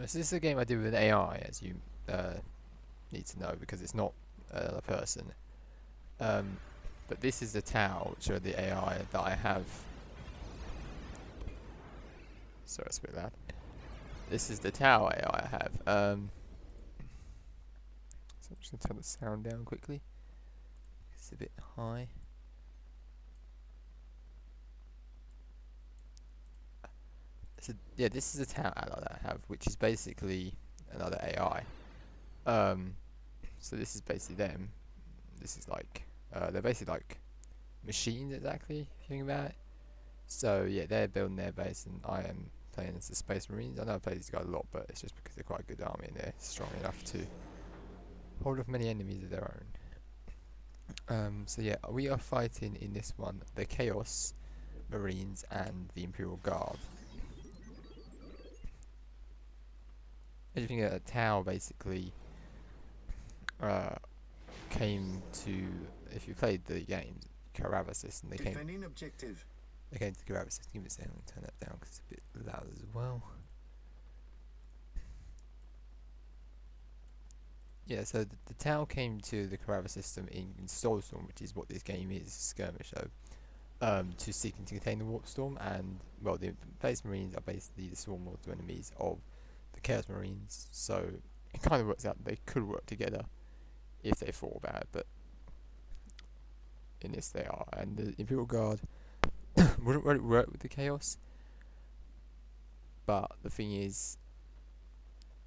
This is a game I do with AI, as you need to know, because it's not a person. Um, but this is the Tau, which are the AI that I have. Sorry, it's a bit loud. This is the Tau AI I have. So I'm just going to turn the sound down quickly. It's a bit high. So yeah, this is a Tau ally that I have, which is basically another AI. So this is basically them. This is like they're basically like machines exactly, if you think about it. So yeah, they're building their base, and I am playing as the Space Marines. I know I play these guys a lot, but it's just because they're quite a good army and they're strong enough to hold off many enemies of their own. So yeah, we are fighting in this one the Chaos Marines and the Imperial Guard. As you think that Tau basically uh, came to, if you played the games, Carava system, Defending objective. they came to the Carava system. Give me a second, I'll turn that down because it's a bit loud as well. Yeah, so the Tau came to the Carava system in Soulstorm, which is what this game is, skirmish, so to seek and to contain the Warp Storm, and well, the Space Marines are basically the swarm mortal enemies of the Chaos Marines, so it kind of works out that they could work together if they fought about it, but in this they are, and the Imperial Guard wouldn't really work with the Chaos, but the thing is,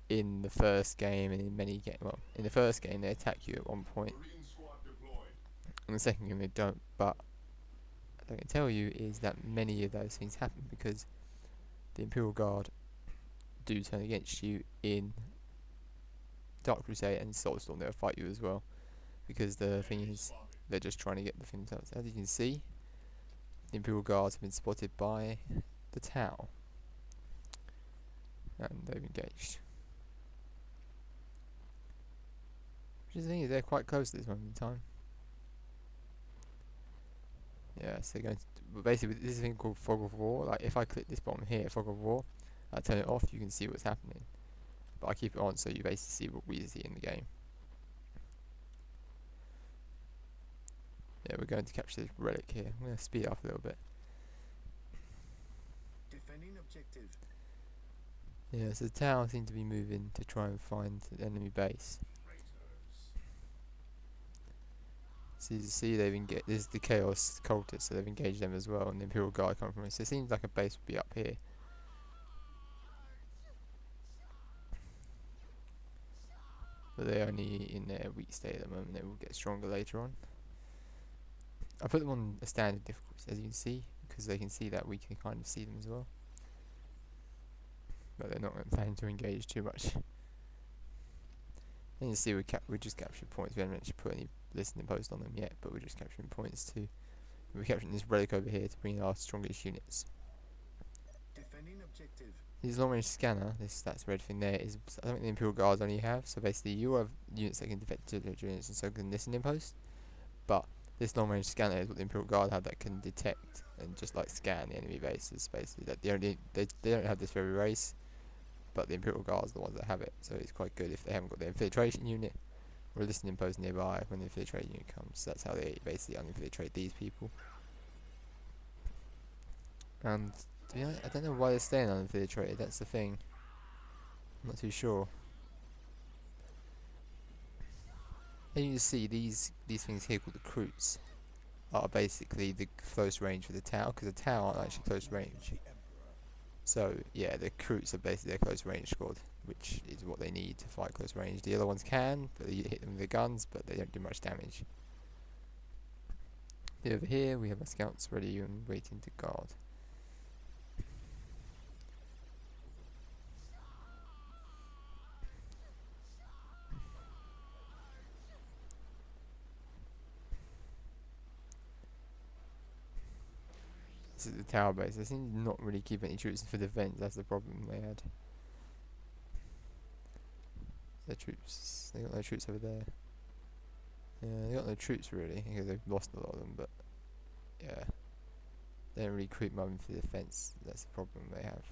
in the first game and in many games, well, in the first game they attack you at one point, in the second game they don't, but I can tell you is that many of those things happen because the Imperial Guard do turn against you in Dark Crusade and Soulstorm. They'll fight you as well because the thing is they're just trying to get the thing themselves. As you can see, the Imperial Guards have been spotted by the Tau and they've engaged. Which is the thing is they're quite close at this moment in time. Yeah, so they're going to, but basically this is a thing called Fog of War. Like if I click this button here, Fog of War, I turn it off, you can see what's happening. But I keep it on so you basically see what we see in the game. Yeah, we're going to capture this relic here. I'm going to speed it up a little bit. Defending objective. Yeah, so the Tau seem to be moving to try and find the enemy base. So you see they've engaged, this is the Chaos Cultists, so they've engaged them as well, and the Imperial Guard come from it. So it seems like a base would be up here. But they're only in their weak state at the moment, they will get stronger later on. I put them on a standard difficulty, as you can see, because they can see that we can kind of see them as well. But they're not planning to engage too much. And you see we just captured points. We haven't actually put any listening post on them yet, but we're just capturing points too. We're capturing this relic over here to bring in our strongest units. Defending objective. This long range scanner, that's red thing there, is I don't think the Imperial Guards only have. So basically, you have units that can defect to units and so can listening post. But this long range scanner is what the Imperial Guard have that can detect and just like scan the enemy bases. Basically, that they don't have this very race, but the Imperial Guards are the ones that have it. So it's quite good if they haven't got their infiltration unit or a listening post nearby when the infiltration unit comes. That's how they basically uninfiltrate these people. And to be honest, I don't know why they're staying uninfiltrated. That's the thing. I'm not too sure. And you can see these things here called the Kroots are basically the close range for the Tau, because the Tau aren't actually close range. So yeah, the Kroots are basically their close range squad, which is what they need to fight close range. The other ones can, but they hit them with their guns, but they don't do much damage. Over here we have our scouts ready and waiting to guard. This is the tower base. They seem to not really keep any troops for defense. That's the problem they had. Their troops. They got no troops over there. Yeah, they got no troops really because they've lost a lot of them. But yeah, they don't really creep them for defense. That's the problem they have.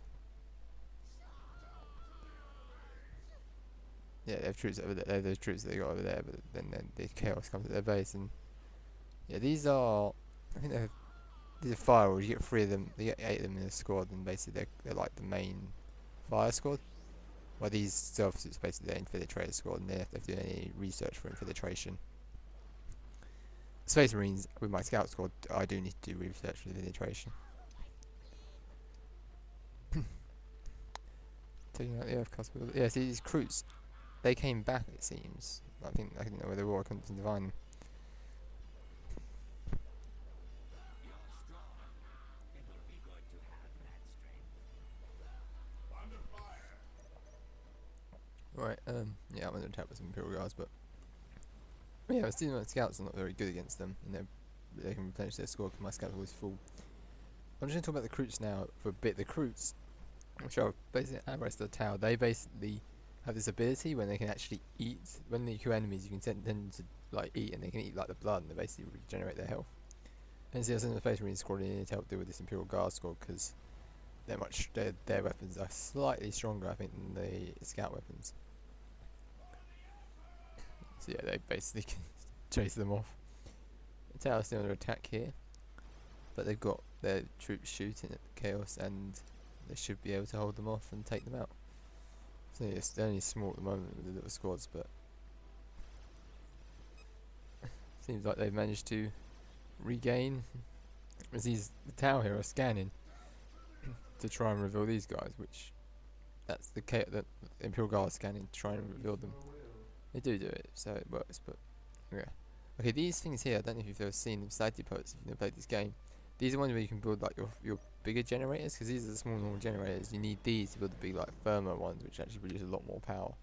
yeah, they have troops over there. They have those troops they got over there, but then the chaos comes at their base, and yeah, these are. I think these are firewalls. You get 3 of them. You get 8 of them in a squad, and basically they're like the main fire squad. Well, these stealth suits basically their infiltrator squad, and they have to do any research for infiltration. Space Marines with my scout squad, I do need to do research for infiltration. Taking out the Earth class. Yeah, see these recruits, they came back. It seems. I didn't know where they were. I couldn't divine them. Right. Yeah, I'm under attack with some Imperial Guards, but yeah, I see my scouts are not very good against them, and they can replenish their score because my scouts are always full. I'm just going to talk about the recruits now for a bit. The recruits, which are basically the rest of the tower, they basically have this ability when they can actually eat. When they kill enemies, you can send them to like eat, and they can eat like the blood, and they basically regenerate their health. And so I sent the Space Marine squad in to help deal with this Imperial Guard squad because their weapons are slightly stronger, I think, than the scout weapons. So yeah, they basically can chase them off. The tower's still under attack here, but they've got their troops shooting at the chaos, and they should be able to hold them off and take them out. So yeah, it's only small at the moment with the little squads, but seems like they've managed to regain. As the tower here are scanning to try and reveal these guys, which that's the Imperial Guard scanning to try and reveal them. They do it, so it works, but yeah. Okay, these things here, I don't know if you've ever seen them, side depots, if you've never played this game. These are ones where you can build like your bigger generators, because these are the small normal generators. You need these to build the big like firmer ones, which actually produce a lot more power.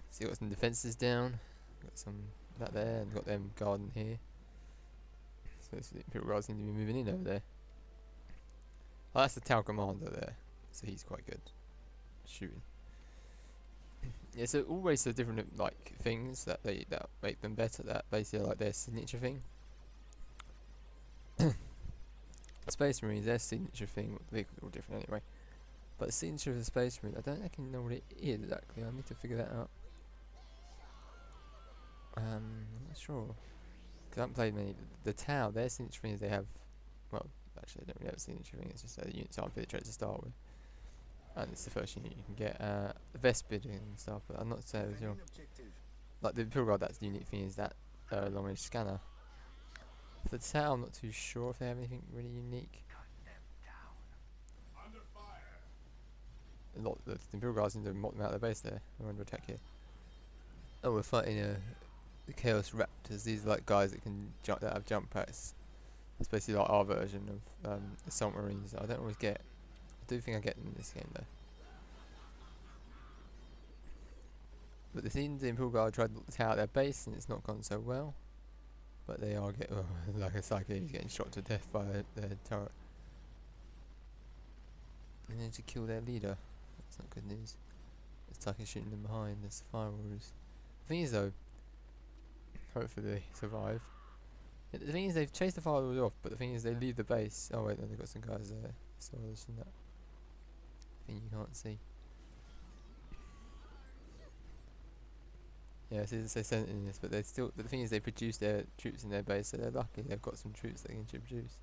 So you've got some defences down, got some that there, and got them guarding here. So the Imperial Guards seem to be moving in over there. Oh, that's the tower commander there, so he's quite good shooting. Yeah, so always the different like things that make them better. That basically like their signature thing. Space Marines, their signature thing. They're all different anyway. But the signature of the Space Marine, I don't actually know what it is exactly. I need to figure that out. I'm not sure. Because I haven't played many. The Tau, their signature thing is they have. Well, actually, I don't really have a signature thing. It's just that the units aren't infiltrated to start with. And it's the first unit you can get. The Vespid and stuff, but I'm not saying sure. Like the Imperial Guard, that's the unique thing is that long range scanner. For the Tau, I'm not too sure if they have anything really unique. A lot the Imperial Guards need to mock them out of their base there. They're under attack here. Oh, we're fighting the Chaos Raptors. These are like guys that can jump, that have jump packs. It's basically like our version of Assault Marines. I don't always get. I do think I get them in this game though. But the Imperial Guard tried to take out their base and it's not gone so well. But they are getting, like a psycho, he's getting shot to death by their turret. And then to kill their leader. That's not good news. It's like shooting them behind, there's firewalls. The thing is though, hopefully they survive. Yeah, the thing is they've chased the firewalls off, but the thing is they leave the base. Oh wait, no, they've got some guys there. So there's that thing you can't see. Yeah, so they sent in this, but they still. But the thing is, they produce their troops in their base, so they're lucky. They've got some troops they can produce.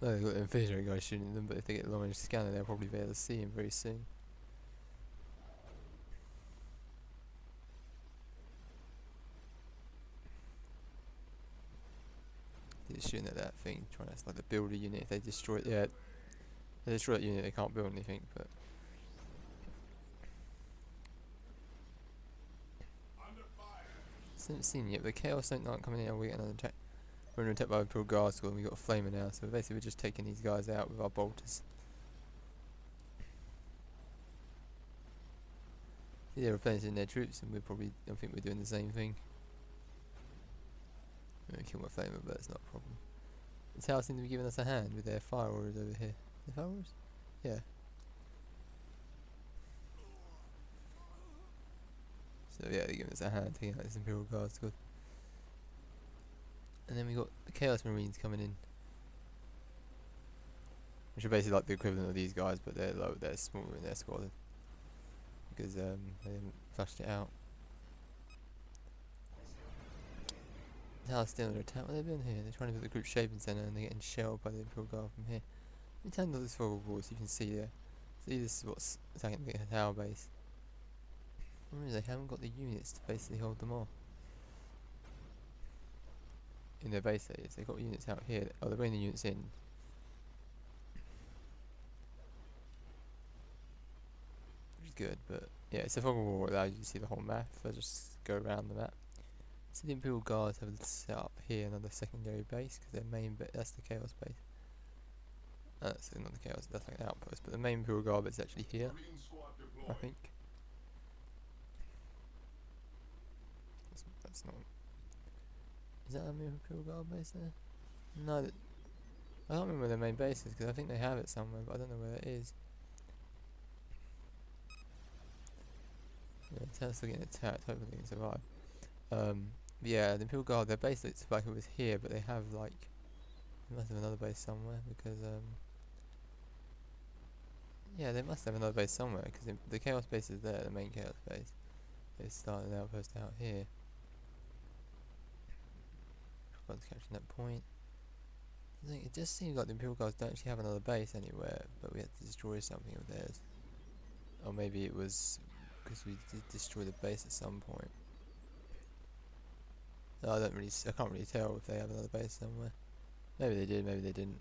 No, they've got the infiltrator guys shooting them, but if they get a long range scanner, they'll probably be able to see him very soon. They're shooting at that thing, trying to like the builder unit. If they destroy it, yeah, they destroy that unit, they can't build anything. But I haven't seen yet. The Chaos aren't coming in. We get another attack. We're under attack by a Imperial Guard squad, and we got a Flamer now. So basically, we're just taking these guys out with our bolters. They're replenishing their troops, and I think we're doing the same thing. I'm gonna kill my Flamer, but it's not a problem. The Tower seem to be giving us a hand with their firewalls over here. The firewalls? Yeah. So yeah, they're giving us a hand taking out this Imperial Guard squad. And then we got the Chaos Marines coming in. which are basically like the equivalent of these guys, but they're low, they're smaller in their squad because they haven't flushed it out. Now still under attack. What are they doing here? They're trying to put the group shaping centre and they're getting shelled by the Imperial Guard from here. Let me turn on this forward wall so you can see there. See, this is what's attacking the tower base. The problem is they haven't got the units to basically hold them off. In their base that is, they've got units out here. Oh, they're bringing the units in. Which is good, but yeah, it's a fog wall that allows you to see the whole map. If I just go around the map. So the Imperial Guards have set up here another secondary base because their main bit, that's the Chaos base. That's not the Chaos, that's like an outpost, but the main Imperial Guard base is actually here, I think. That's not. Is that a Imperial Guard base there? No, I don't remember where their main base is because I think they have it somewhere, but I don't know where it is. Yeah, Tesla getting attacked, hopefully they can survive. Yeah, the Imperial Guard, their base looks like it was here, but they have like, they must have another base somewhere because yeah, they must have another base somewhere because the Chaos base is there, the main Chaos base. They started an outpost out here. Got to capture that point. I think it just seems like the Imperial Guards don't actually have another base anywhere, but we had to destroy something of theirs. Or maybe it was because we did destroy the base at some point. No, I can't really tell if they have another base somewhere. Maybe they did, maybe they didn't.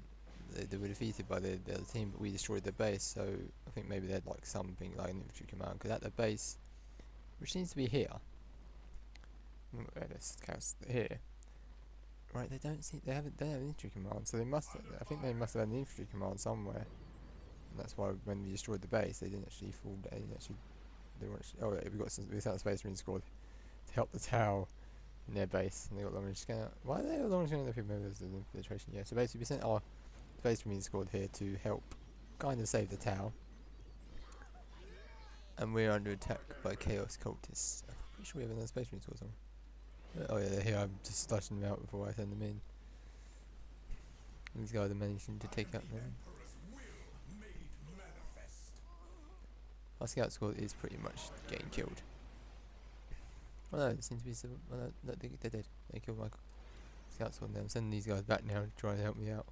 They were defeated by the other team, but we destroyed their base, so I think maybe they had like something like an infantry command, because at the base, which seems to be here, this Chaos here, right, they don't have an infantry command, so they must, I think they must have had an infantry command somewhere, and that's why when we destroyed the base, they didn't actually fall, they weren't actually, oh yeah, we sent a Space Marine squad to help the tower in their base, and they got long range scanner. Why are they got long range scanner? Maybe there's an infiltration, yeah, so basically we sent our Space Marine squad here to help kind of save the tower, and we're under attack by Chaos cultists. I'm pretty sure we have another Space Marine squad somewhere. Oh yeah, they're here. I'm just slashing them out before I send them in. These guys are managing to take out them. Our scout squad is pretty much getting killed. Oh no, it seems to be some. Oh no, they did. They killed my scout squad now. I'm sending these guys back now to try and help me out.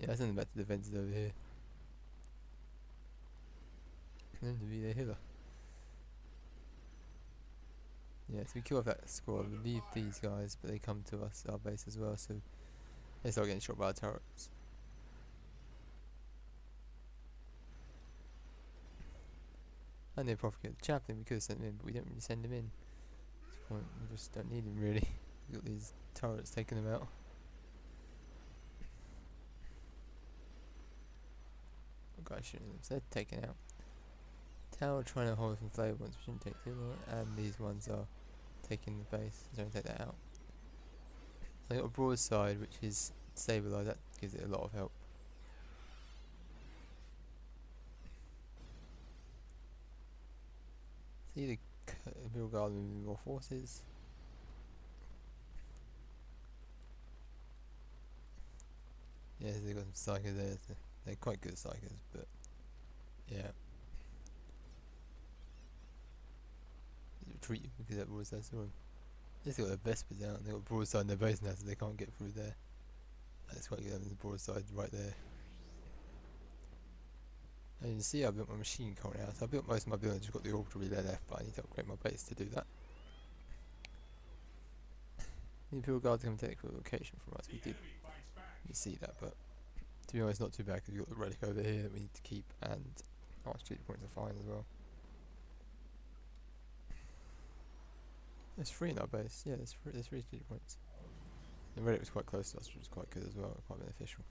Yeah, I send them back to the defences over here. And then to be their healer. Yeah, so we kill off that squad, we leave these guys, but they come to us, our base as well, so they start getting shot by our turrets. And they propagate the chaplain, we could have sent him in, but we don't really send him in. At this point, we just don't need him really. We've got these turrets taking them out. Oh gosh, shooting them, so they're taken out. Tower trying to hold some flavor ones, which shouldn't take too long, and these ones are taking the base, so don't take that out. So I got a broadside which is stabilised, that gives it a lot of help. See the Imperial Guard moving more forces. Yeah, they've got some psychers there, so they're quite good psychers, but yeah. Retreat because that broadside saw him. They've got their Vespers out and they've got broadside in their base now, so they can't get through there. That's quite good having the broadside right there. And you can see I built my machine coming out, so I built most of my buildings, just got the orbital relay left, but I need to upgrade my base to do that. The Imperial Guards come take the location from us, we did you see that, but to be honest not too bad because we've got the relic over here that we need to keep, and our street points are fine as well. There's 3 in our base, yeah, there's 3 street points. The relic was quite close to us, which was quite good as well, quite beneficial.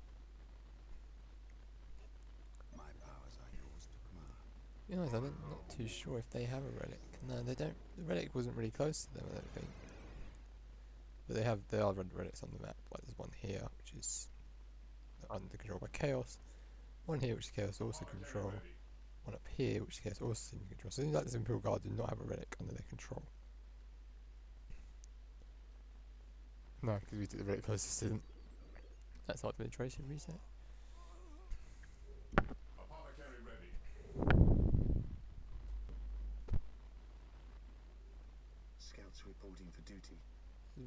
My powers are yours to command. To be honest, I'm not too sure if they have a relic. No, they don't. The relic wasn't really close to them, I don't think. But there are red relics on the map. Like there's one here which is under control by Chaos. One here which is Chaos also control. One up here which is Chaos also in control. So it seems like the Imperial Guard do not have a relic under their control. No, because we took the relic closest to them. That's not penetration reset. Apothecary ready. Scouts reporting for duty.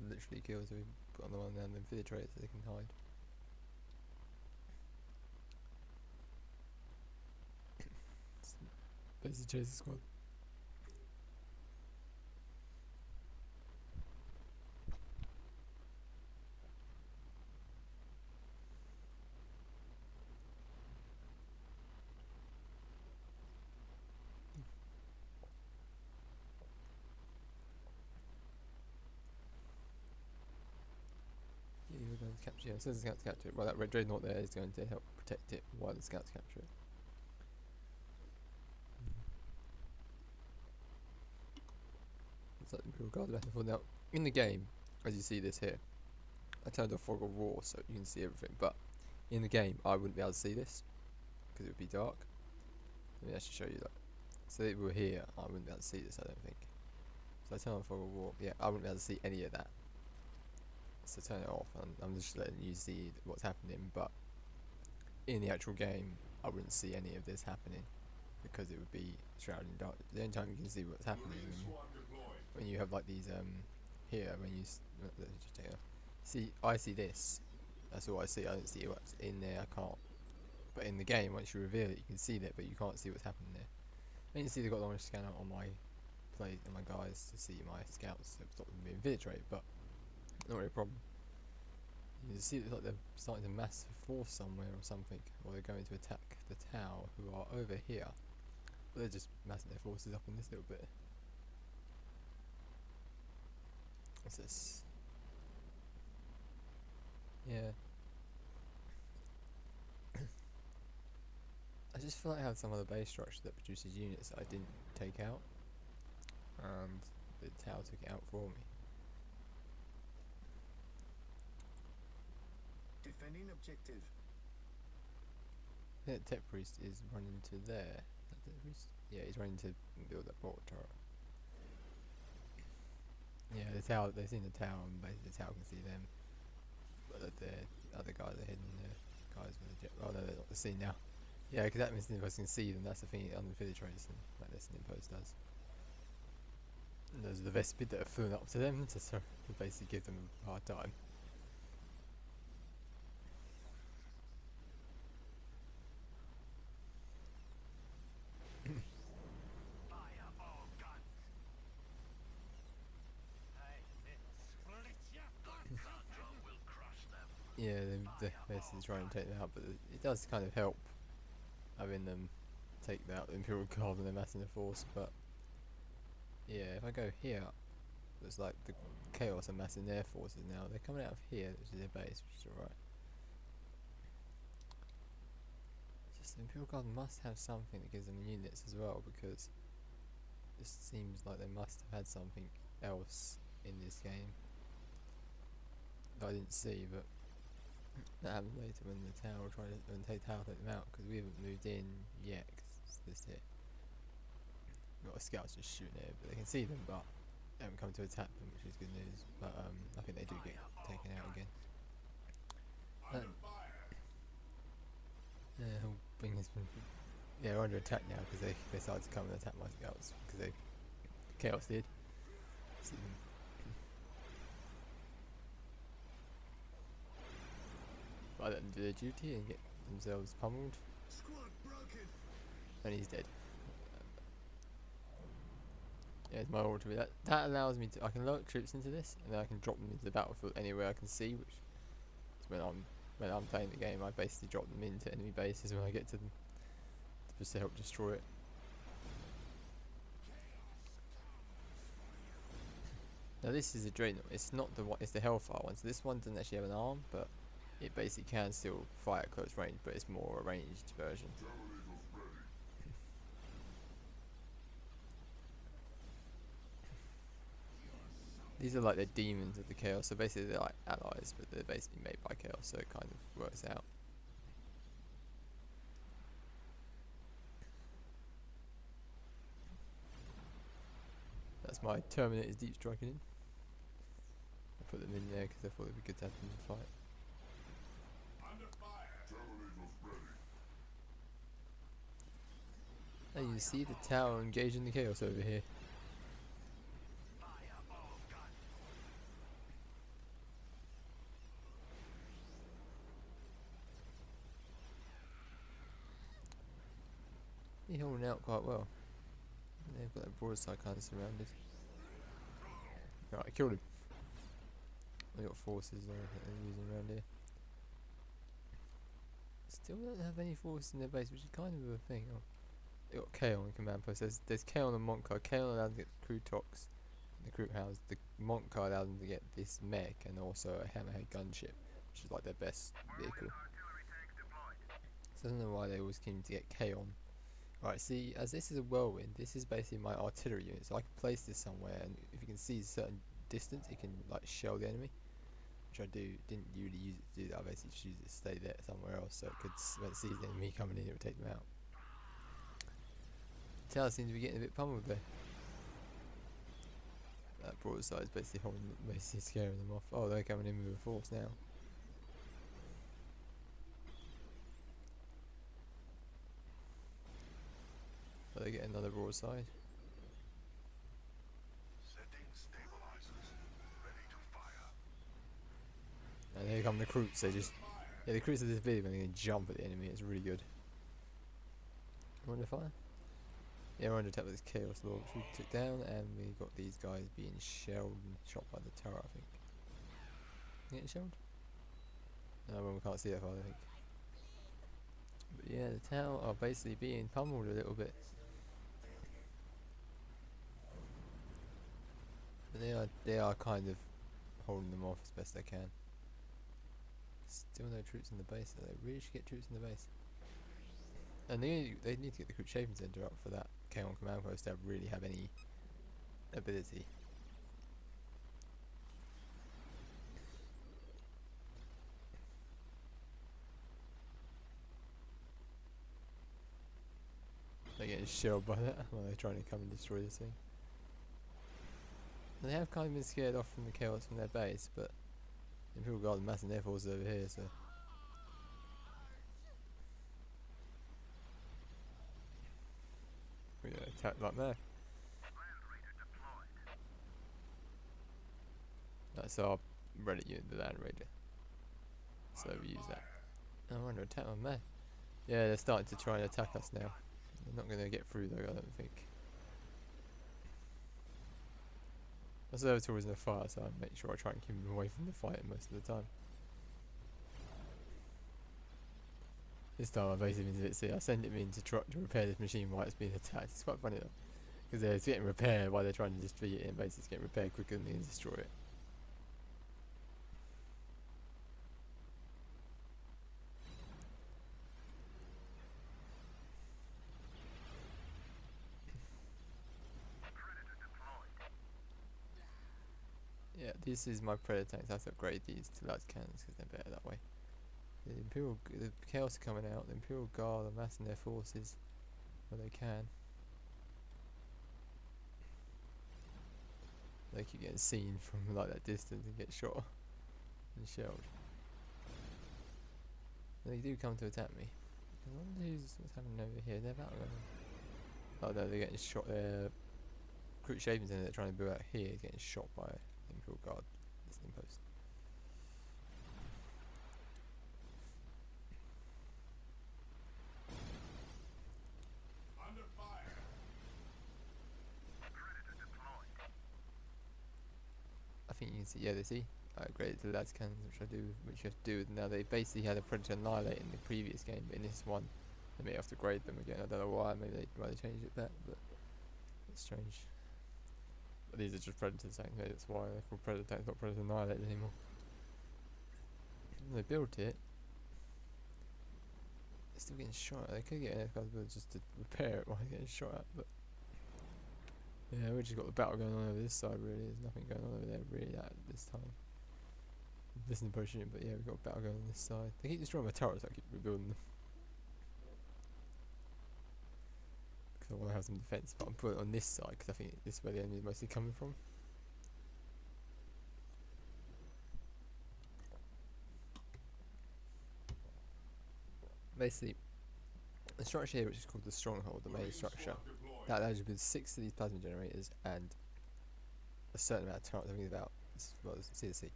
Literally kills we put on the one and then infiltrate so they can hide. Basically chase the squad. Yeah, you're going to capture it. As soon as the scouts capture it, well that red dreadnought there is going to help protect it while the scouts capture it. It's like the Imperial Guard battlefield. Now, in the game, as you see this here, I turned off Fog of War so you can see everything, but in the game I wouldn't be able to see this because it would be dark. Let me actually show you that. So if we were here, I wouldn't be able to see this, I don't think. So I turn on Fog of War, yeah, I wouldn't be able to see any of that. So turn it off, and I'm just letting you see what's happening, but in the actual game, I wouldn't see any of this happening because it would be shrouded in dark. The only time you can see what's happening is when you have like these here when you just take it off. See, I see this. That's all I see. I don't see what's in there. I can't. But in the game, once you reveal it, you can see that, but you can't see what's happening there. And you can see they've got the orange scanner on my plate and my guys to see my scouts to stop them being infiltrated, but not really a problem. You can see it's like they're starting to mass force somewhere or something, or they're going to attack the tower who are over here. But they're just massing their forces up in this little bit. What's this? Yeah. I just feel like I have some other base structure that produces units that I didn't take out, and the tower took it out for me. Defending objective. I think Tech Priest is running to there. Is that Tech Priest? Yeah, he's running to build that water tower. Yeah, the tower, they've seen the tower, and basically the tower can see them. But the other guys are hidden there. Guys with the jet. Oh no, they're not seen now. Yeah, because that means the Impulse can see them. That's the thing on the village race, and like this, the Impulse does. And those are the Vespid that are flown up to them to basically give them a hard time. Yeah, the Vespid is trying to take them out, but it does kind of help having them take out the Imperial Guard and they're massing the force. But yeah, if I go here, it's like the Chaos are massing their forces now. They're coming out of here, which is their base, which is alright. Just the Imperial Guard must have something that gives them units as well, because it seems like they must have had something else in this game that I didn't see, but that happens later when the tower take them out, because we haven't moved in yet, because it's this here. We've got a scouts just shooting there, but they can see them, but they haven't come to attack them, which is good news. But I think they do get taken out again. Yeah, whole thing has been. Yeah, they're under attack now because they decided to come and attack my scouts because they Chaos did. See them. But I let them do their duty and get themselves pummeled, Squad broken. and he's dead. Yeah, it's my order to be that. That allows me to. I can load troops into this, and then I can drop them into the battlefield anywhere I can see. Which is when I'm playing the game, I basically drop them into enemy bases when I get to them, just to help destroy it. Now this is a Dreadnought. It's not the one. It's the Hellfire one. So this one doesn't actually have an arm, but it basically can still fire at close range, but it's more a ranged version. These are like the demons of the Chaos, so basically they're like allies, but they're basically made by Chaos, so it kind of works out. That's my Terminators deep striking in. I put them in there because I thought it'd be good to have them in the fight. Under fire. Terminators ready. And you see the tower engaging the Chaos over here. He's holding out quite well. They've got that broadside kind of surrounded. Right, I killed him. They got forces that they're using around here. Still don't have any forces in their base, which is kind of a thing. Oh, they got Kaon in command post. There's Kaon and Montcar. Kaon allows them to get the crew tox, the crew house. The Montcar allows them to get this mech and also a hammerhead gunship, which is like their best vehicle. So I don't know why they always came to get Kaon. Right, see, as this is a whirlwind, this is basically my artillery unit, so I can place this somewhere, and if you can see a certain distance, it can like shell the enemy, which I didn't really use it to do that. I basically just used it to stay there somewhere else, so it could, when it sees the enemy coming in, it would take them out. Tower seems to be getting a bit pummeled there. That broadside is basically basically scaring them off. Oh, they're coming in with a force now. But they get another broadside. Setting stabilizers. Ready to fire. And here come the recruits. They just, yeah, the recruits of this video when they can jump at the enemy. It's really good. We're under fire. Yeah, we're under attack with this Chaos Lord, which we took down, and we got these guys being shelled and shot by the tower, I think. Getting shelled? No, well, we can't see that far, I think. But yeah, the tower are basically being pummeled a little bit. But they are kind of holding them off as best they can. Still no troops in the base, so they really should get troops in the base. And they need to get the Crew Shaping Center up for that Kaon command post to really have any ability. They're getting shelled by that while they're trying to come and destroy this thing. And they have kind of been scared off from the Chaos from their base, but the Imperial Guard are massing their forces over here, so. We're gonna attack like that. That's our relic unit, the Land Raider. So we use that. Oh, we're under attack on that. Yeah, they're starting to try and attack us now. They're not going to get through though, I don't think. Observatory is in a fire, so I make sure I try and keep them away from the fight most of the time. This time I basically did it. See, I send him in to try to repair this machine while it's being attacked. It's quite funny though, because it's getting repaired while they're trying to defeat it, and basically it's getting repaired quicker than they can destroy it. Yeah, this is my Predator tanks. I have to upgrade these to large cannons because they're better that way. The Chaos are coming out. The Imperial Guard are massing their forces where they can. They keep getting seen from like that distance and get shot and shelled. And they do come to attack me. I wonder what's happening over here. They're about to. Oh no, they're getting shot. Their Crew Shaping Center they're trying to build out here is getting shot by the Imperial Guard listening post. Under fire. Predator deployed. I think you can see, yeah, they see. I upgraded to lads cannons, which you have to do. Now they basically had a Predator Annihilate in the previous game, but in this one, they may have to grade them again. I don't know why. Maybe why they changed it back, but it's strange. But these are just Predator tanks. Maybe that's why they're called Predator tanks, not Predator Annihilate anymore. And they built it. They're still getting shot at. They could get an F-class build just to repair it while they're getting shot at, but Yeah, we just got the battle going on over this side really. There's nothing going on over there really at this time. Listen to pushing it, but yeah, we've got a battle going on this side. They keep destroying my turrets, I keep rebuilding them. Because I want to have some defense, but I'm putting it on this side because I think this is where the enemy is mostly coming from. Basically, the structure here, which is called the stronghold, the main structure, that allows you to build 6 of these plasma generators and a certain amount of turrets. I think it's about, well, let's see,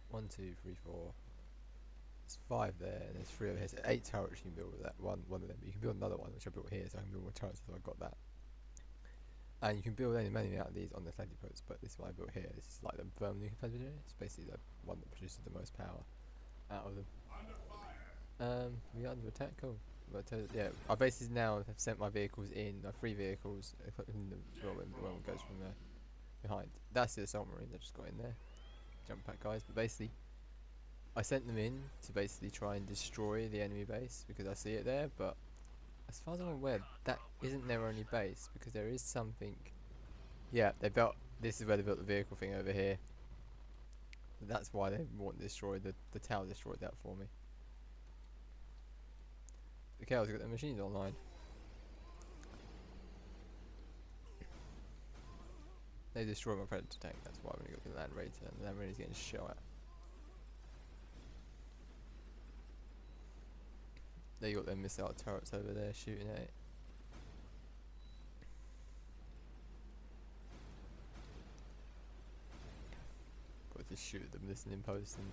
1, 2, 3, 4. There's 5 there, and there's 3 over here. So 8 turrets you can build with that one of them. But you can build another one, which I built here, so I can build more turrets. So I got that. And you can build any many out of these on the Atlantic posts, but this one I built here. This is like the thermonuclear plasma generator. It's basically the one that produces the most power out of them. We are under attack. Cool. But yeah, I basically now have sent my vehicles in. 3 vehicles. In the one goes from behind. That's the assault marine. I just got in there. Jump pack guys. But basically, I sent them in to basically try and destroy the enemy base because I see it there. But as far as I'm aware, that isn't their only base because there is something. Yeah, they built. This is where they built the vehicle thing over here. That's why they want to destroy the tower. Destroyed that for me. The cows got their machines online. They destroyed my predator tank. That's why when I got the land raider, and the land raider's getting shot at. They got their missile turrets over there shooting at it. Got to shoot at them listening post and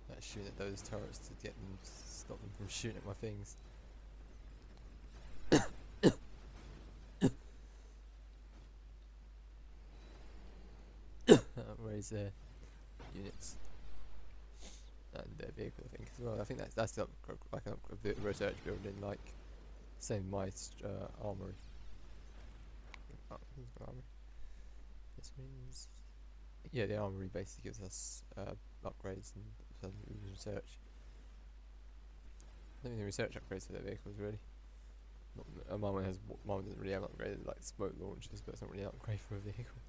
that's shooting at those turrets to get them, stop them from shooting at my things. Raise their units and their vehicle, I think as well. I think that's like a research building, like same my armory. Oh, armory. This means yeah, the armory basically gives us upgrades and some research. I don't think the research upgrades for their vehicles really. Mine doesn't really have upgraded like smoke launchers, but it's not really an upgrade for a vehicle.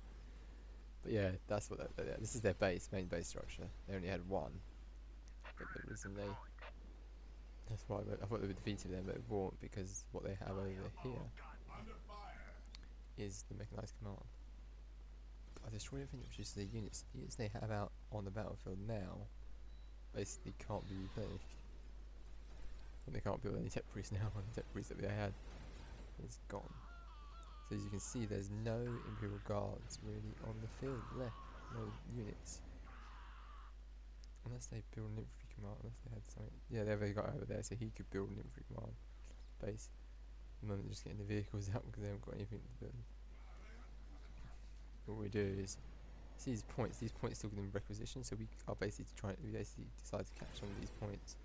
But yeah, that's what this is their main base structure. They only had one, but the reason that's why I thought they were defeated them, but it won't because what they have over here is the mechanized command. I destroyed everything that produces the units. The units they have out on the battlefield now basically can't be replenished. And they can't build any tech priests now, and the tech priest that they had is gone. So as you can see, there's no Imperial Guards really on the field left, no units. Unless they build an infantry command, unless they had something. Yeah, they've already got over there, so he could build an infantry command base. At the moment, they're just getting the vehicles out because they haven't got anything to build. What we do is see these points still give them requisition, so we are basically decide to capture some of these points,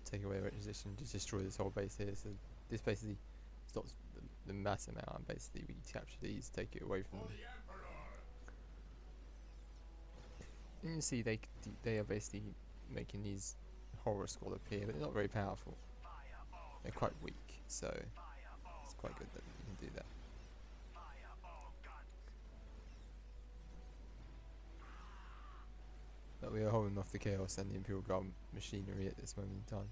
take away requisition, just destroy this whole base here. So this basically stops the mass amount, and basically we capture these, take it away from them. And you can see they are basically making these horror squad appear, but they're not very powerful. They're quite weak, so it's quite good that you can do that. But we are holding off the Chaos and the Imperial Guard machinery at this moment in time.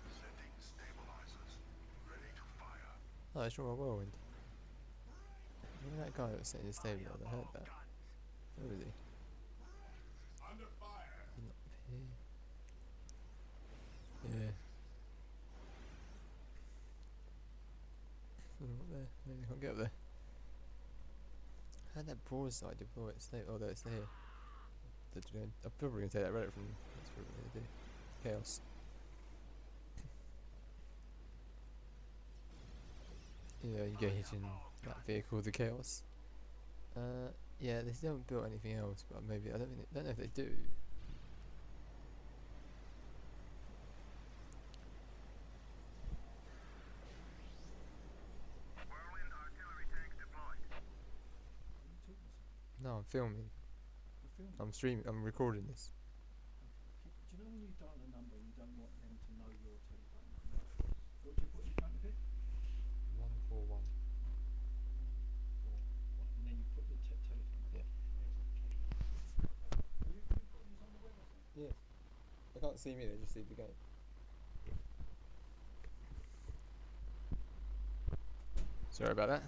Setting stabilizers. Ready to fire. Oh, it's from a whirlwind. Remember that guy that was sitting in the stable? I heard that. Where is he? Under fire. He's not up here. Yeah. Not there. Maybe I can't get up there. How'd that broadside deploy it? Stay. Oh, there it's here. I'm probably going to take that relic from them. That's what we're going to do. Chaos. Yeah, engaging that vehicle with the Chaos. Yeah, they still haven't built anything else, but maybe I don't know if they do. Whirlwind artillery tanks deployed. What are you talking about? No, I'm filming. You're filming. I'm streaming. I'm recording this. Do you know when you dial a number and you don't want them to know your telephone number? What do you put in front of it? 4-1. 4-1, and then you put the telephone. Yeah. Have you put these on the web or something? Yeah. They can't see me, they just see the game. Sorry about that.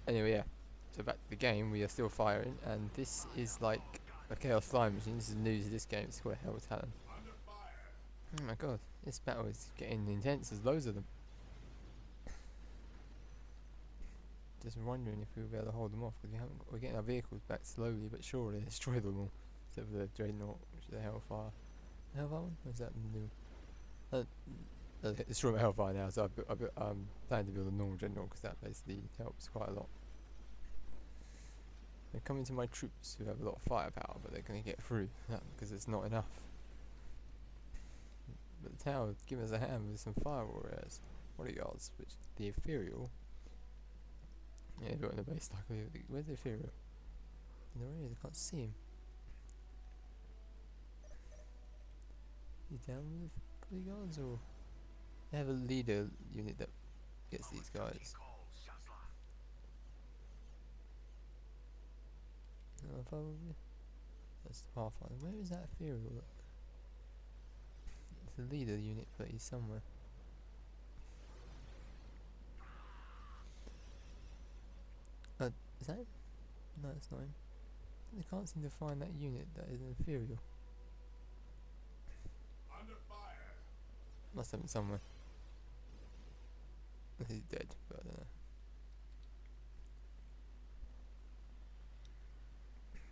Anyway, yeah. So back to the game, we are still firing, and this is like a Chaos Flying Machine. This is new to this game, it's called Hell Talon. Oh my god, this battle is getting intense, there's loads of them. Just wondering if we'll be able to hold them off, because we're getting our vehicles back slowly but surely, destroy them all. Except for the Dreadnought, which is the Hellfire. The Hellfire one? Or is that the new? Destroy my Hellfire now, so I plan to build a normal Dreadnought, because that basically helps quite a lot. They're coming to my troops who have a lot of firepower, but they're going to get through that because it's not enough. But the tower, give us a hand with some fire warriors, bodyguards, which the Ethereal. Yeah, they're on the base like where's the Ethereal? In the area, I can't see him. He's down with the bodyguards, or they have a leader unit that gets these guys. Probably. That's the Pathfinder. Where is that Ethereal? It's the leader unit, but he's somewhere. Is that him? No, it's not him. I can't seem to find that unit that is an Ethereal. Must have him somewhere. He's dead, but I don't know.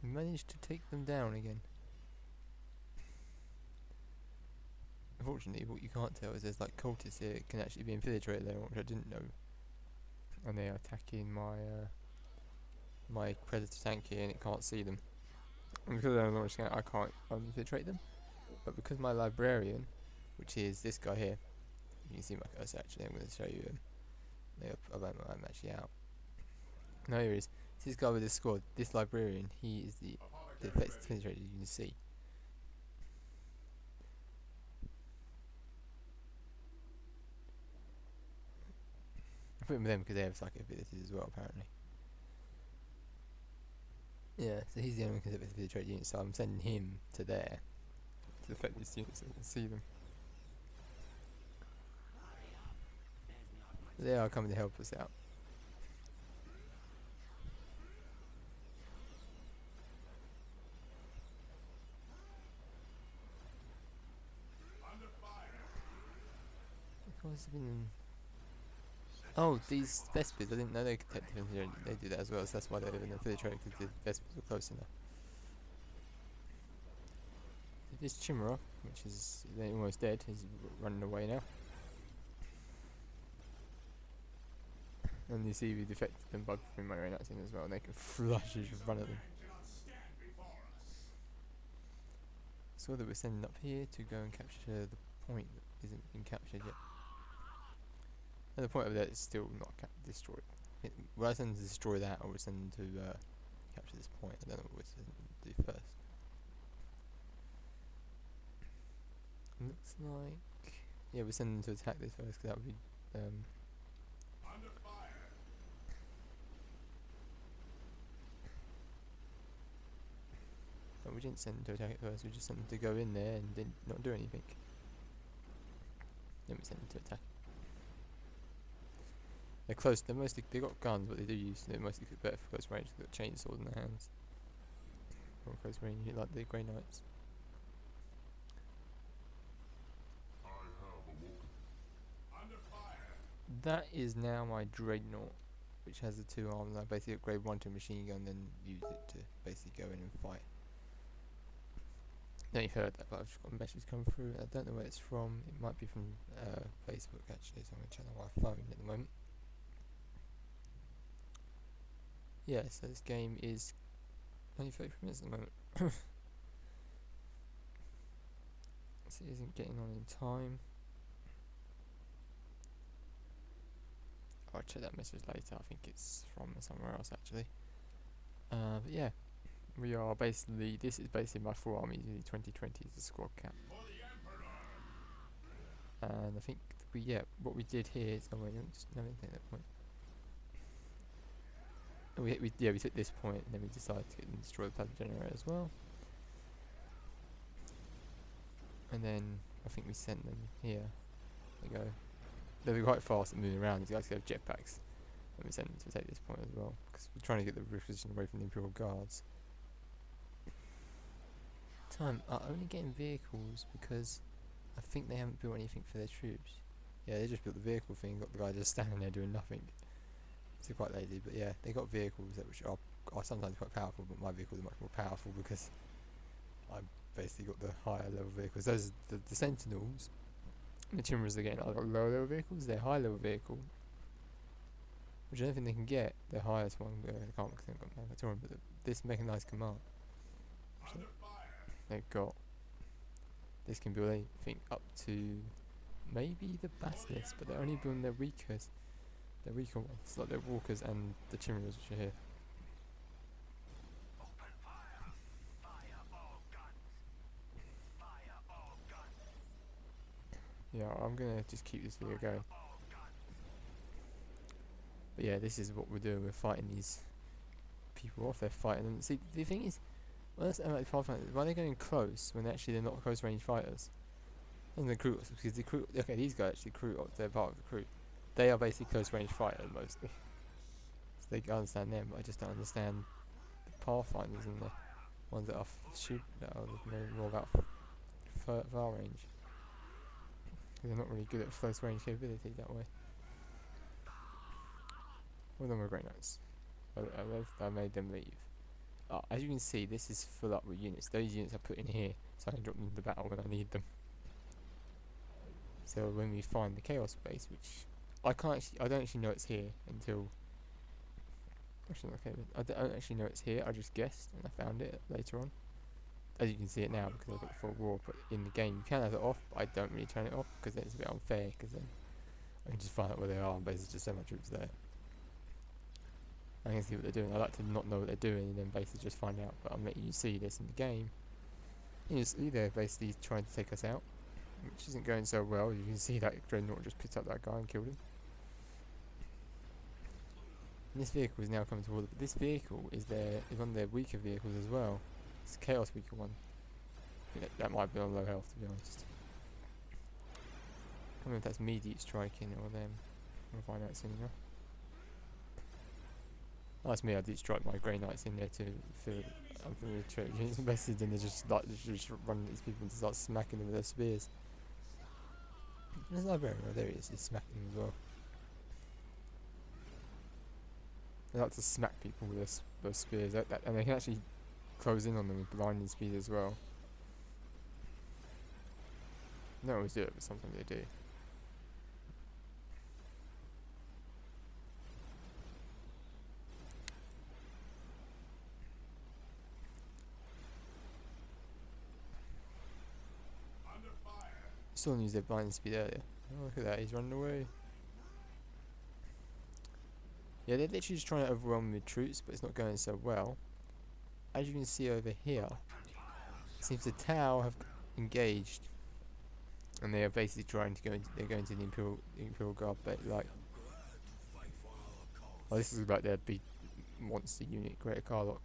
We managed to take them down again. Unfortunately, what you can't tell is there's like cultists here that can actually be infiltrated there, which I didn't know. And they are attacking my Predator tank here, and it can't see them. And because they're launch scan, I can't infiltrate them. But because my librarian, which is this guy here, you can see my cursor actually. I'm going to show you him. I'm actually out. No, here he is. It's this guy with this squad. This librarian, he is the effective infiltrator you can see. I put him with them because they have psychic abilities as well, apparently. Yeah, so he's the only one who can infiltrate units, so I'm sending him to there to affect these units so you can see them. They are coming to help us out. Of course, been. Oh, these Vespers, I didn't know they could take defense. They do that as well, so that's why they live in the infiltrate, because the Vespers were close enough. This Chimera, which is almost dead, is running away now. And you see we defected them by putting my Reynats in as well, and they can flush as you run at them. So that we're sending up here to go and capture the point that isn't being captured yet. And the point over there is still not destroyed. We're sending to destroy that, or we're sending to capture this point. I don't know what we're sending to do first. Looks like... yeah, we're sending to attack this first, because that would be... but we didn't send them to attack it first, we just sent them to go in there and did not do anything. Then we sent them to attack. They're close, they got guns, but they're mostly better for close range, they've got chainsaws in their hands. Or close range, like the Grey Knights. That is now my Dreadnought, which has the 2 arms. I basically upgrade one to a machine gun, then use it to basically go in and fight. Now you've heard that, but I've just got a message come through. I don't know where it's from. It might be from Facebook actually, so I'm going to check on my phone at the moment. Yeah, so this game is only 33 minutes at the moment. So it isn't getting on in time. I'll check that message later. I think it's from somewhere else actually. But yeah, we are basically, this is basically my full army. The 2020 is the squad cap. And I think what we did here is, oh wait, let me take that point. We took this point and then we decided to destroy the plasma generator as well. And then I think we sent them here. There you go. They'll be quite fast at moving around. These guys have jetpacks. And we sent them to take this point as well. Because we're trying to get the requisition away from the Imperial Guards. Time are only getting vehicles because I think they haven't built anything for their troops. Yeah, they just built the vehicle thing, got the guy just standing there doing nothing. So quite lazy, but yeah, they got vehicles that which are sometimes quite powerful, but my vehicles are much more powerful because I basically got the higher level vehicles. Those the Sentinels, the Chimera's again are lower level vehicles. They're high level vehicle, which I don't think they can get. The highest one, I can't because they've got Mandatorian, but this mechanized command they've got. This can build anything up to maybe the Basilisk, but they're only building their weakers. They're weaker ones, like their walkers and the Chimeras which are here. Open fire! Fire all guns! Fire all guns! Yeah, I'm gonna just keep this video going. All guns! But yeah, this is what we're doing. We're fighting these people off. They're fighting them. See, the thing is, well, that's like Pathfinder. Why are they going close when they're not close range fighters? And the crew, because the crew. Okay, these guys actually crew. They're part of the crew. They are basically close range fighters mostly. So they can understand them, but I just don't understand the Pathfinders and the ones that are that are more about far range. They're not really good at close range capability that way. Well done, we're great notes. I made them leave. As you can see, this is full up with units. Those units I put in here so I can drop them into battle when I need them. So when we find the Chaos base, which I don't actually know it's here until. Actually, okay, I don't actually know it's here. I just guessed and I found it later on. As you can see it now because I've got the full war. But in the game, you can have it off. But I don't really turn it off because it's a bit unfair. Because then I can just find out where they are and basically just send my troops there. I can see what they're doing. I like to not know what they're doing and then basically just find out. But I'm letting you see this in the game. You see they're basically trying to take us out, which isn't going so well. You can see that Dreadnought just picked up that guy and killed him. And this vehicle is now coming towards it, but this vehicle is one of their weaker vehicles as well. It's a Chaos weaker one. I think that might be on low health, to be honest. I don't know if that's me deep striking or them. We'll find out soon enough. Oh, that's me. I deep strike my Grey Knights in there to fill the trade units. Basically, then they just run these people and start smacking them with their spears. There's a librarian. Oh, there he is. He's smacking them as well. They like to smack people with those spears, and they can actually close in on them with blinding speed as well. They don't always do it, but sometimes they do. Under fire! Still used their blinding speed earlier. Oh, look at that, he's running away. Yeah, they're literally just trying to overwhelm me with troops, but it's not going so well. As you can see over here, it seems the Tau have engaged, and they are basically trying to go into. They're going to the Imperial Guard, but like, oh, this is like their big monster unit, Greater Carlock.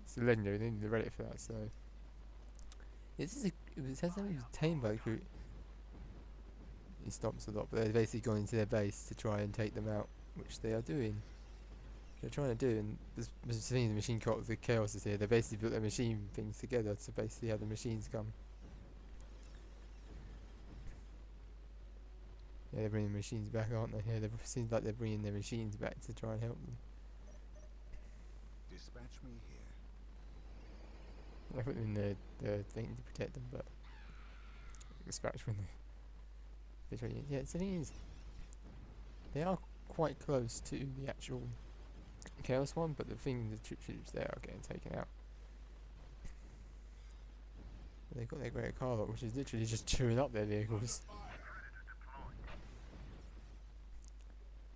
It's a legendary. They need the relic for that. So it says something was tamed by the crew. He stomps a lot, but they're basically gone into their base to try and take them out, which they are doing. They're trying to do, and there's the machine cult with the Chaos is here. They basically built their machine things together to basically have the machines come. Yeah, they're bringing the machines back, aren't they? Yeah, it seems like they're bringing their machines back to try and help them. Dispatch me here. I put them in the thing to protect them, but dispatch when they try. Yeah, the thing is, they are quite close to the actual Chaos one, but the troops there are getting taken out. But they've got their Greater Carlock, which is literally just chewing up their vehicles.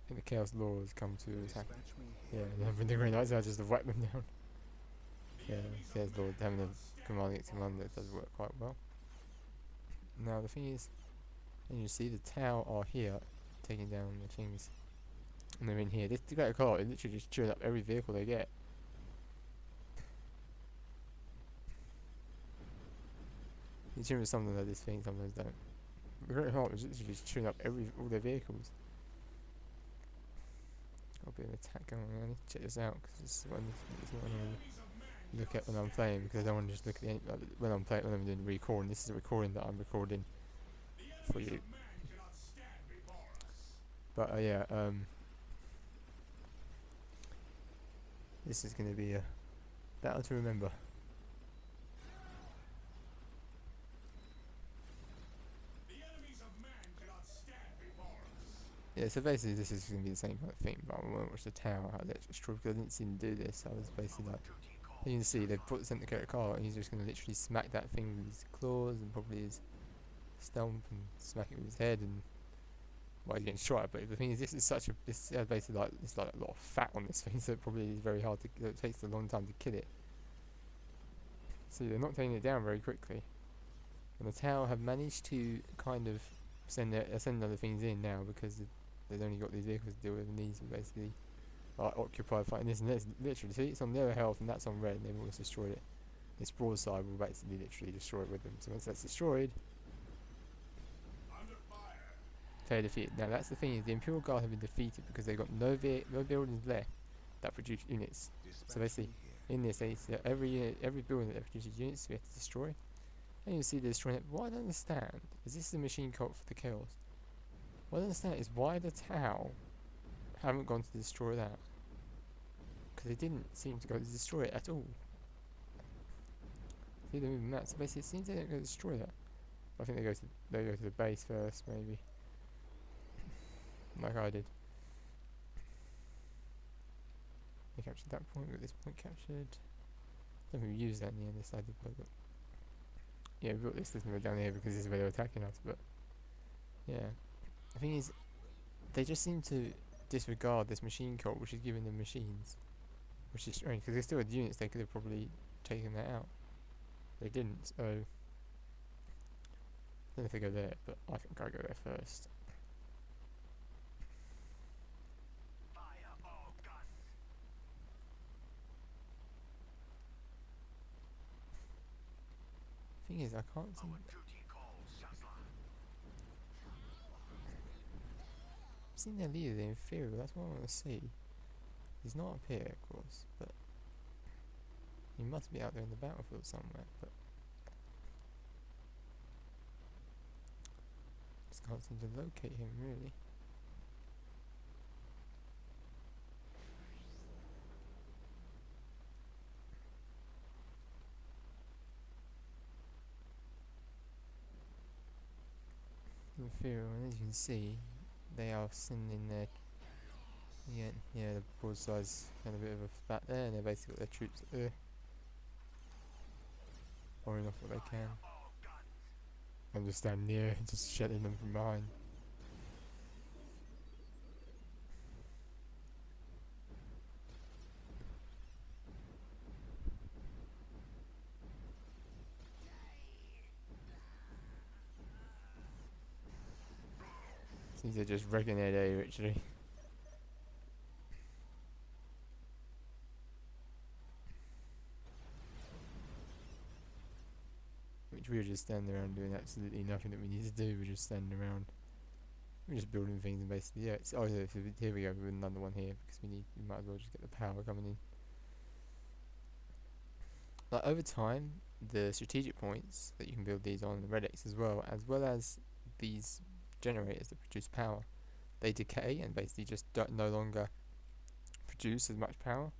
I think the Chaos Law has come to attack. Dispatch me Yeah, here. and the Green Knights are just to whack them down. Yeah, Chaos Law having a commanding it to London does work quite well. Now the thing is, And you see the Tau are here, taking down the things. And they're in here. This Great Car is literally just chewing up every vehicle they get. You tune with something like this thing, sometimes don't. The Great Car is literally just chewing up all their vehicles. Got a bit of attack going on. I need to check this out because this is what I need to look at when I'm playing, because I don't want to just look at when I'm doing the recording. This is a recording that I'm recording for you. But yeah, this is going to be a battle to remember. Yeah, so basically this is going to be the same kind of thing, but I won't watch the tower, how that's destroyed, because I didn't see him do this. I was basically like, you can see they've sent the character car, and he's just going to literally smack that thing with his claws and probably his stump and smack it with his head, and well, he's getting shot at. But the thing is, this is such a, this has basically like, it's like a lot of fat on this thing, so it probably is very hard to, it takes a long time to kill it. So they're not taking it down very quickly. And the tower have managed to kind of send other things in now, because they've only got these vehicles to deal with, and these are basically occupied fighting this and this. Literally, see, it's on their health and that's on red, and they've almost destroyed it. This broadside will basically literally destroy it with them. So once that's destroyed, they're defeated. Now that's the thing, is the Imperial Guard have been defeated because they've got no buildings left that produce units. So basically, in this, every building that produces units we have to destroy. And you see they're destroying it. What I don't understand is, this is a machine cult for the kills. What I don't understand is why the Tau haven't gone to destroy that. Because they didn't seem to go to destroy it at all. See, they're moving that. So basically, it seems they don't go to destroy that. I think they go to the base first, maybe. Like I did. They captured that point. Got this point captured. I don't think we used that in the end. This I did, but yeah, we got this system down here because this is where they're attacking us. But yeah, the thing is, they just seem to disregard this machine cult, which is giving them machines, which is strange because they still had units. They could have probably taken that out. They didn't, so I don't know if they go there, but I think I go there first. Thing is, I can't see. I've seen their leader, the Inferior. That's what I want to see. He's not up here, of course, but he must be out there in the battlefield somewhere. But just can't seem to locate him really. Inferior, and as you can see, they are sending their the broadside's had a bit of a spat there, and they've basically got their troops there, firing off what they can. I'm just standing here, just shelling them from behind. Seems they're just wrecking their day, actually. Which we were just standing around doing absolutely nothing that we need to do. We're just standing around. We're just building things, and basically, yeah. It's, oh, yeah, so here we go with another one here, because we might as well just get the power coming in. Like over time, the strategic points that you can build these on, the relics as well as these generators that produce power, they decay and basically just no longer produce as much power,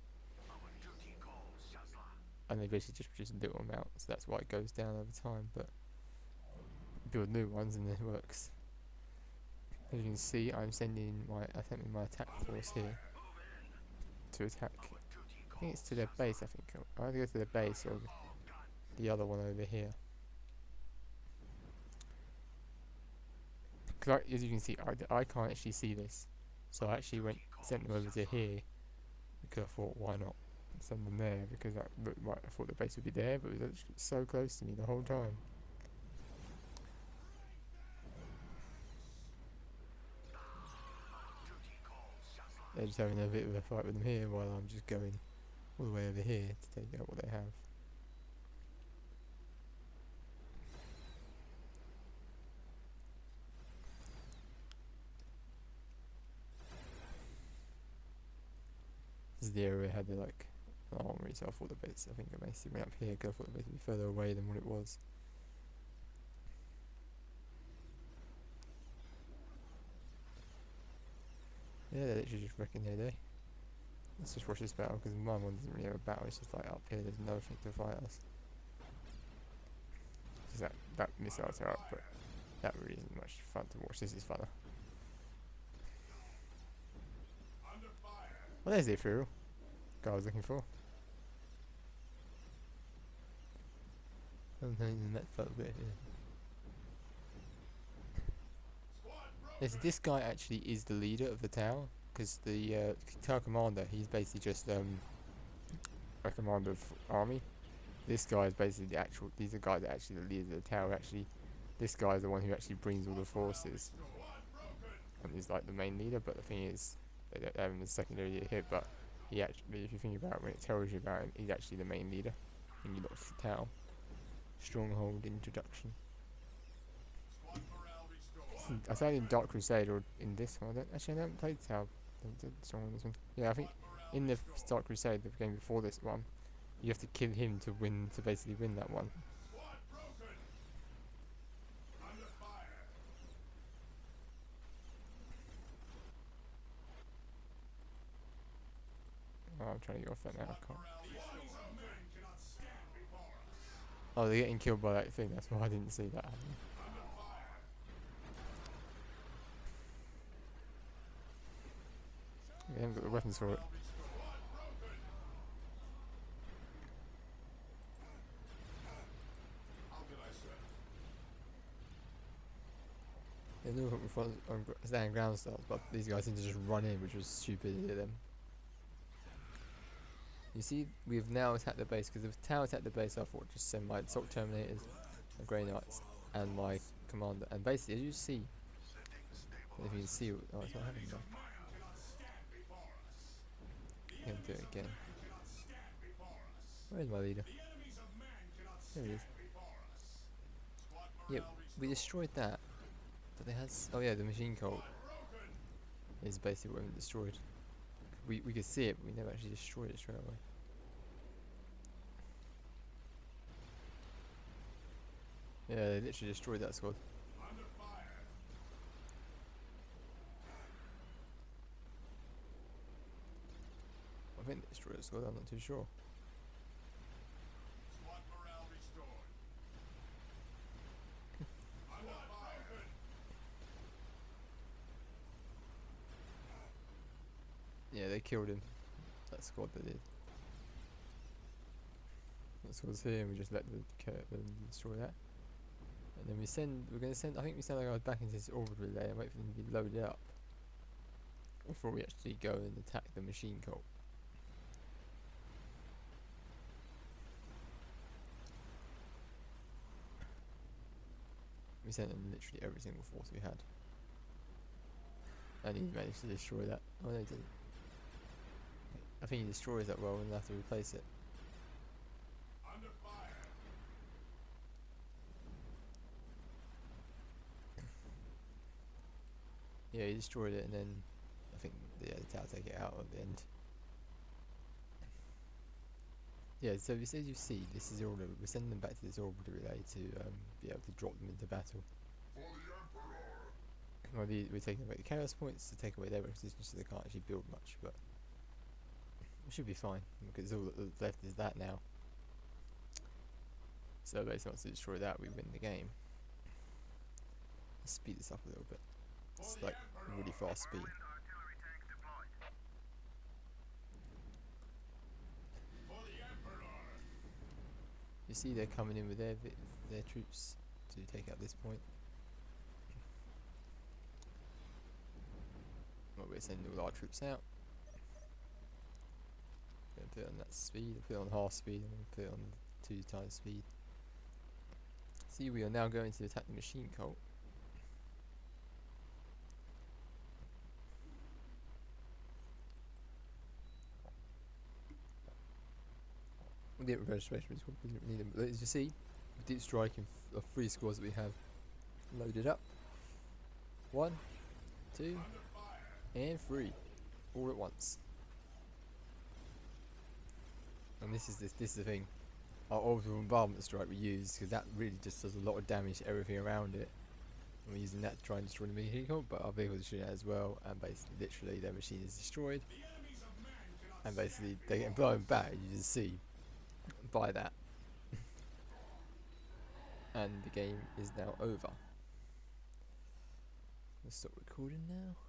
and they basically just produce a little amount, so that's why it goes down over time. But build new ones and it works. As you can see, I sent my attack force here to attack. I think it's to their base. I think I either go to their base or the other one over here. Because as you can see, I can't actually see this, so I actually sent them over to here because I thought, why not send them there, because that looked like I thought the base would be there, but it was actually so close to me the whole time. They're just having a bit of a fight with them here while I'm just going all the way over here to take out what they have. This is the area where I had the like armory, so I thought the base, I think I basically went up here because I thought the base would be further away than what it was. Yeah, they're literally just wrecking their day. Let's just watch this battle because my one doesn't really have a battle, it's just like up here, there's nothing to fight us. Just that missile turret, but that really isn't much fun to watch. This is funner. Well, there's the Ethereal guy I was looking for. And that felt bit here. This guy actually is the leader of the tower, because the tower commander, he's basically just a commander of army. This guy is basically the actual. These are guys that actually the leaders of the tower. Actually, this guy is the one who actually brings all the forces, and he's like the main leader. But the thing is, they don't have him as secondary hit. But he actually, if you think about it, when it tells you about him, he's actually the main leader. And you lost the tower. Stronghold introduction. I said in Dark Crusade or in this one. I haven't played Tower. Stronghold this one. Yeah, I think in the Dark Crusade, the game before this one, you have to kill him to win, to basically win that one. Oh, I'm trying to get off that now. I can't. Oh, they're getting killed by that thing. That's why I didn't see that happen. We haven't got the weapons for it. They knew what on stand ground styles, but these guys seem to just run in, which was stupid of them. You see, we've now attacked the base, because if the tower attacked the base, I thought just send my Assault Terminators, my Grey Knights, and my commander. And basically, as you see, if you can see, oh, it's not happening now. I can do it again. Where's my leader? There he is. Yep, we destroyed that. But they had. Oh yeah, the machine cult is basically what we destroyed. We could see it, but we never actually destroyed it straight away. Yeah, they literally destroyed that squad. I think they destroyed the squad, I'm not too sure. Yeah, they killed him. That squad they did. That squad's here, and we just let them destroy that. And then we're going to send, I think we send our guys back into this orbit relay and wait for them to be loaded up before we actually go and attack the machine cult. We sent them literally every single force we had. And he managed to destroy that. Oh no, he didn't. I think he destroys that well, and we'll have to replace it. Yeah, he destroyed it, and then I think the tower take it out at the end. Yeah, so as you see, this is order. We're sending them back to this orbital relay to be able to drop them into battle. Well, we're taking away the chaos points to take away their resistance, so they can't actually build much, but it should be fine because all that's left is that now. So basically, once we destroy that, we win the game. Let's speed this up a little bit. It's like really fast speed. You see, they're coming in with their troops to take out this point. Well, we're sending all our troops out. Gonna put it on that speed, put it on half speed, and put it on 2 times speed. See, we are now going to attack the machine cult. didn't reverse registration, we didn't need them. But as you see, we did strike in 3 scores that we have loaded up. 1, 2, and 3, all at once. And this is the thing. Our orbital bombardment strike we use, because that really just does a lot of damage to everything around it. And we're using that to try and destroy the vehicle, but our vehicle is shooting that as well, and basically, literally, their machine is destroyed. And basically, they get blown back, you just see, by that. And the game is now over. Let's stop recording now.